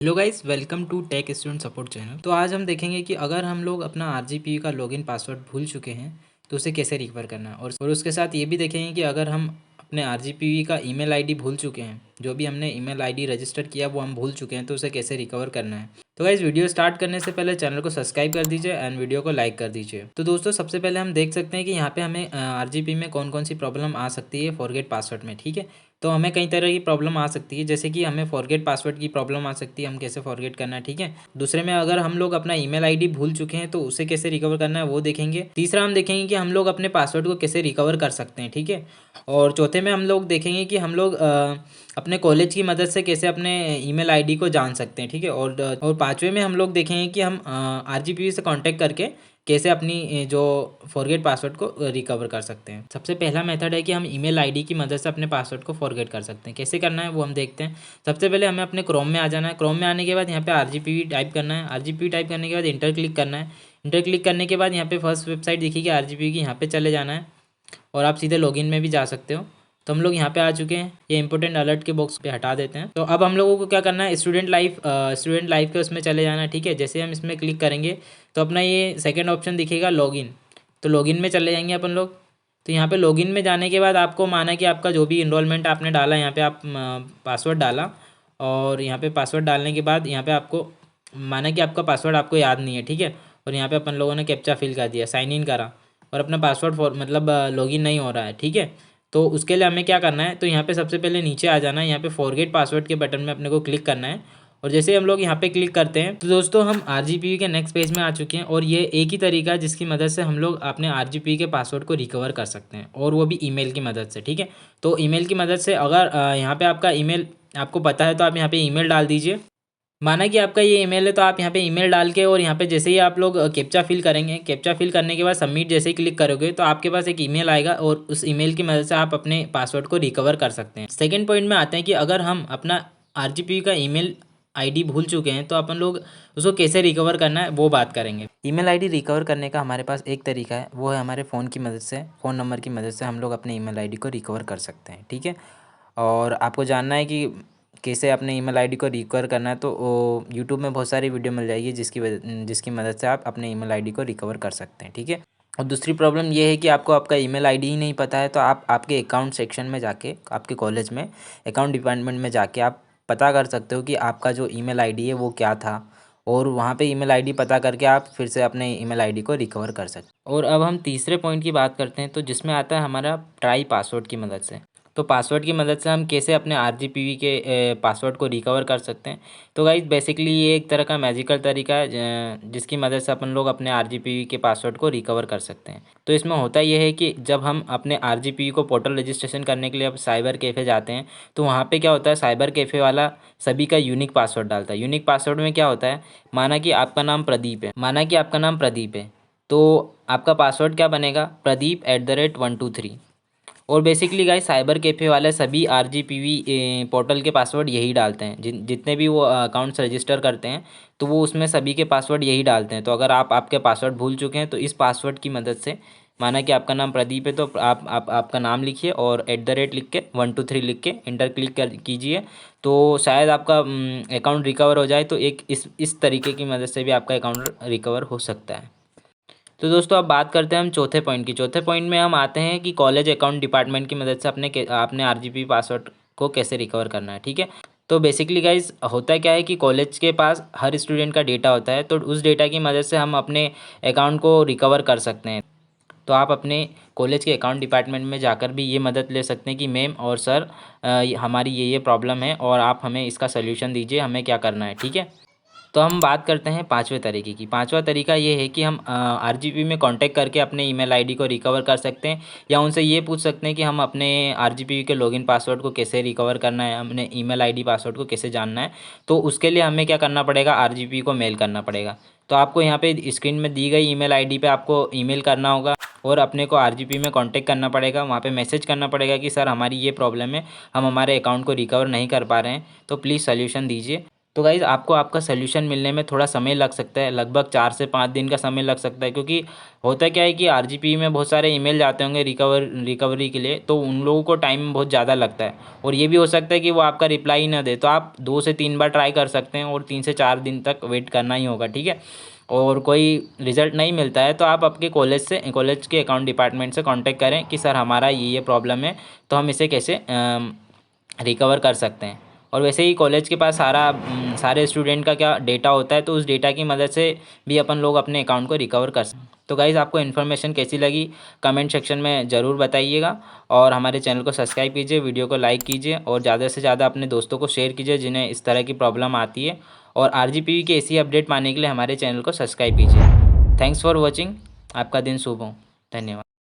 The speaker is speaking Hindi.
Hello guys, welcome to tech student support channel. तो आज हम देखेंगे कि अगर हम लोग अपना आरजीपी का लॉगिन पासवर्ड भूल चुके हैं तो उसे कैसे रिकवर करना है। और उसके साथ ये भी देखेंगे कि अगर हम अपने आरजीपी का ईमेल आईडी भूल चुके हैं, जो भी हमने ईमेल आईडी रजिस्टर किया वो हम भूल चुके हैं, तो उसे कैसे रिकवर करना है। तो गाइस, वीडियो स्टार्ट करने से पहले चैनल को सब्सक्राइब कर दीजिए एंड वीडियो को लाइक कर दीजिए। तो दोस्तों, सबसे पहले हम देख सकते हैं कि यहाँ पे हमें आरजीपी में कौन कौन सी प्रॉब्लम आ सकती है फॉरगेट पासवर्ड में। ठीक है, तो हमें कई तरह की प्रॉब्लम आ सकती है, जैसे कि हमें फॉरगेट पासवर्ड की प्रॉब्लम आ सकती है, हम कैसे फॉरगेट करना है। ठीक है, दूसरे में अगर हम लोग अपना ईमेल आईडी भूल चुके हैं तो उसे कैसे रिकवर करना है वो देखेंगे। तीसरा हम देखेंगे कि हम लोग अपने पासवर्ड को कैसे रिकवर कर सकते हैं। ठीक है, और चौथे में हम लोग देखेंगे कि हम लोग अपने कॉलेज की मदद से कैसे अपने ईमेल आईडी को जान सकते हैं। ठीक है, और पांचवे में हम लोग देखेंगे कि हम आरजीपी से कांटेक्ट करके कैसे अपनी जो फॉरगेट पासवर्ड को रिकवर कर सकते हैं। सबसे पहला मेथड है कि हम ईमेल आईडी की मदद से अपने पासवर्ड को फॉरगेट कर सकते हैं। कैसे करना है वो हम देखते हैं। सबसे पहले हमें अपने क्रोम में आ जाना है। क्रोम में आने के बाद यहाँ पे आरजीपी टाइप करना है। आरजीपी टाइप करने के बाद इंटर क्लिक करना है। इंटर क्लिक करने के बाद यहाँ पे फर्स्ट वेबसाइट दिखेगी आरजीपी की, यहाँ पे चले जाना है और आप सीधे लॉगिन में भी जा सकते हो। तो हम लोग यहाँ पे आ चुके हैं। ये इंपॉर्टेंट अलर्ट के बॉक्स पे हटा देते हैं। तो अब हम लोगों को क्या करना है, स्टूडेंट लाइफ के उसमें चले जाना है। ठीक है, जैसे हम इसमें क्लिक करेंगे तो अपना ये सेकंड ऑप्शन दिखेगा लॉगिन। तो लॉगिन में चले जाएंगे अपन लोग। तो यहाँ पे लॉगिन में जाने के बाद आपको माना कि आपका जो भी इनरोलमेंट आपने डाला, यहाँ पे आप पासवर्ड डाला, और यहाँ पे पासवर्ड डालने के बाद यहाँ पे आपको माना कि आपका पासवर्ड आपको याद नहीं है। ठीक है, और यहाँ पे अपन लोगों ने कैप्चा फिल कर दिया, साइन इन करा, और अपना पासवर्ड मतलब लॉगिन नहीं हो रहा है। ठीक है, तो उसके लिए हमें क्या करना है, तो यहाँ पे सबसे पहले नीचे आ जाना है। यहाँ पे फॉरगेट पासवर्ड के बटन में अपने को क्लिक करना है। और जैसे हम लोग यहाँ पे क्लिक करते हैं तो दोस्तों हम आरजीपी के नेक्स्ट पेज में आ चुके हैं। और ये एक ही तरीका है जिसकी मदद से हम लोग अपने आरजीपी के पासवर्ड को रिकवर कर सकते हैं, और वो भी ईमेल की मदद से। ठीक है, तो ईमेल की मदद से अगर यहाँ पे आपका ईमेल आपको पता है तो आप यहाँ पे ईमेल डाल दीजिए। माना कि आपका ये ईमेल है तो आप यहाँ पे ईमेल डाल के, और यहाँ पे जैसे ही आप लोग कैप्चा फिल करेंगे, कैप्चा फिल करने के बाद सबमिट जैसे ही क्लिक करोगे तो आपके पास एक ईमेल आएगा, और उस ईमेल की मदद से आप अपने पासवर्ड को रिकवर कर सकते हैं। सेकंड पॉइंट में आते हैं कि अगर हम अपना आरजीपी का ईमेल आईडी भूल चुके हैं तो अपन लोग उसको कैसे रिकवर करना है वो बात करेंगे। ईमेल आईडी रिकवर करने का हमारे पास एक तरीका है, वो है हमारे फ़ोन की मदद से, फ़ोन नंबर की मदद से हम लोग अपने ईमेल आईडी को रिकवर कर सकते हैं। ठीक है, और आपको जानना है कि कैसे अपने ईमेल आईडी को रिकवर करना है, तो यूट्यूब में बहुत सारी वीडियो मिल जाएगी जिसकी मदद से आप अपने ईमेल आईडी को रिकवर कर सकते हैं। ठीक है, और दूसरी प्रॉब्लम ये है कि आपको आपका ईमेल आईडी ही नहीं पता है, तो आप आपके अकाउंट सेक्शन में जाके, आपके कॉलेज में अकाउंट डिपार्टमेंट में जाके आप पता कर सकते हो कि आपका जो ईमेल आईडी है वो क्या था, और वहाँ पे ईमेल आईडी पता करके आप फिर से अपने ईमेल आईडी को रिकवर कर सकते हैं। और अब हम तीसरे पॉइंट की बात करते हैं, तो जिसमें आता है हमारा ट्राई पासवर्ड की मदद से। तो पासवर्ड की मदद से हम कैसे अपने आरजीपीवी के पासवर्ड को रिकवर कर सकते हैं। तो गाइस, बेसिकली ये एक तरह का मैजिकल तरीका है जिसकी मदद से अपन लोग अपने आरजीपीवी के पासवर्ड को रिकवर कर सकते हैं। तो इसमें होता ये है कि जब हम अपने आरजीपीवी को पोर्टल रजिस्ट्रेशन करने के लिए अब साइबर कैफ़े जाते हैं, तो वहाँ पे क्या होता है, साइबर कैफ़े वाला सभी का यूनिक पासवर्ड डालता है। यूनिक पासवर्ड में क्या होता है, माना कि आपका नाम प्रदीप है, तो आपका पासवर्ड क्या बनेगा, Pradeep@123। और बेसिकली गाइस, साइबर कैफ़े वाले सभी आरजीपीवी पोर्टल के पासवर्ड यही डालते हैं। जितने भी वो अकाउंट्स रजिस्टर करते हैं तो वो उसमें सभी के पासवर्ड यही डालते हैं। तो अगर आप आपके पासवर्ड भूल चुके हैं तो इस पासवर्ड की मदद से, माना कि आपका नाम प्रदीप है, तो आप आपका नाम लिखिए और लिख के 123 लिख के इंटर क्लिक कर कीजिए, तो शायद आपका अकाउंट रिकवर हो जाए। तो एक इस तरीके की मदद से भी आपका अकाउंट रिकवर हो सकता है। तो दोस्तों, अब बात करते हैं हम चौथे पॉइंट की। चौथे पॉइंट में हम आते हैं कि कॉलेज अकाउंट डिपार्टमेंट की मदद से अपने आरजीपी पासवर्ड को कैसे रिकवर करना है। ठीक है, तो बेसिकली गाइज, होता क्या है कि कॉलेज के पास हर स्टूडेंट का डेटा होता है, तो उस डेटा की मदद से हम अपने अकाउंट को रिकवर कर सकते हैं। तो आप अपने कॉलेज के अकाउंट डिपार्टमेंट में जाकर भी ये मदद ले सकते हैं कि मैम और सर, हमारी ये प्रॉब्लम है और आप हमें इसका सल्यूशन दीजिए, हमें क्या करना है। ठीक है, तो हम बात करते हैं पांचवें तरीके की। पांचवा तरीका ये है कि हम आरजीपी में कांटेक्ट करके अपने ईमेल आईडी को रिकवर कर सकते हैं, या उनसे ये पूछ सकते हैं कि हम अपने आरजीपी के लॉगिन पासवर्ड को कैसे रिकवर करना है, अपने ईमेल आईडी पासवर्ड को कैसे जानना है। तो उसके लिए हमें क्या करना पड़ेगा, आरजीपी को मेल करना पड़ेगा। तो आपको यहाँ पे स्क्रीन में दी गई ईमेल आईडी पे आपको ईमेल करना होगा, और अपने को आरजीपी में कांटेक्ट करना पड़ेगा। वहाँ पे मैसेज करना पड़ेगा कि सर, हमारी ये प्रॉब्लम है, हम हमारे अकाउंट को रिकवर नहीं कर पा रहे हैं, तो प्लीज़ सल्यूशन दीजिए। तो गाइज़ आपको आपका सल्यूशन मिलने में थोड़ा समय लग सकता है, लगभग 4 से 5 दिन का समय लग सकता है, क्योंकि होता क्या है कि आरजीपी में बहुत सारे ईमेल जाते होंगे रिकवरी के लिए, तो उन लोगों को टाइम बहुत ज़्यादा लगता है और ये भी हो सकता है कि वो आपका रिप्लाई ना दे। तो आप 2 से 3 बार ट्राई कर सकते हैं और 3 से 4 दिन तक वेट करना ही होगा, ठीक है। और कोई रिजल्ट नहीं मिलता है तो आप आपके कॉलेज के अकाउंट डिपार्टमेंट से कांटेक्ट करें कि सर हमारा ये प्रॉब्लम है, तो हम इसे कैसे रिकवर कर सकते हैं। और वैसे ही कॉलेज के पास सारे स्टूडेंट का क्या डेटा होता है, तो उस डेटा की मदद से भी अपन लोग अपने अकाउंट को रिकवर कर सकते हैं। तो गाइज़ आपको इन्फॉर्मेशन कैसी लगी कमेंट सेक्शन में ज़रूर बताइएगा और हमारे चैनल को सब्सक्राइब कीजिए, वीडियो को लाइक कीजिए और ज़्यादा से ज़्यादा अपने दोस्तों को शेयर कीजिए जिन्हें इस तरह की प्रॉब्लम आती है। और आरजीपीवी की ऐसी अपडेट पाने के लिए हमारे चैनल को सब्सक्राइब कीजिए। Thanks for watching. आपका दिन शुभ हो। धन्यवाद।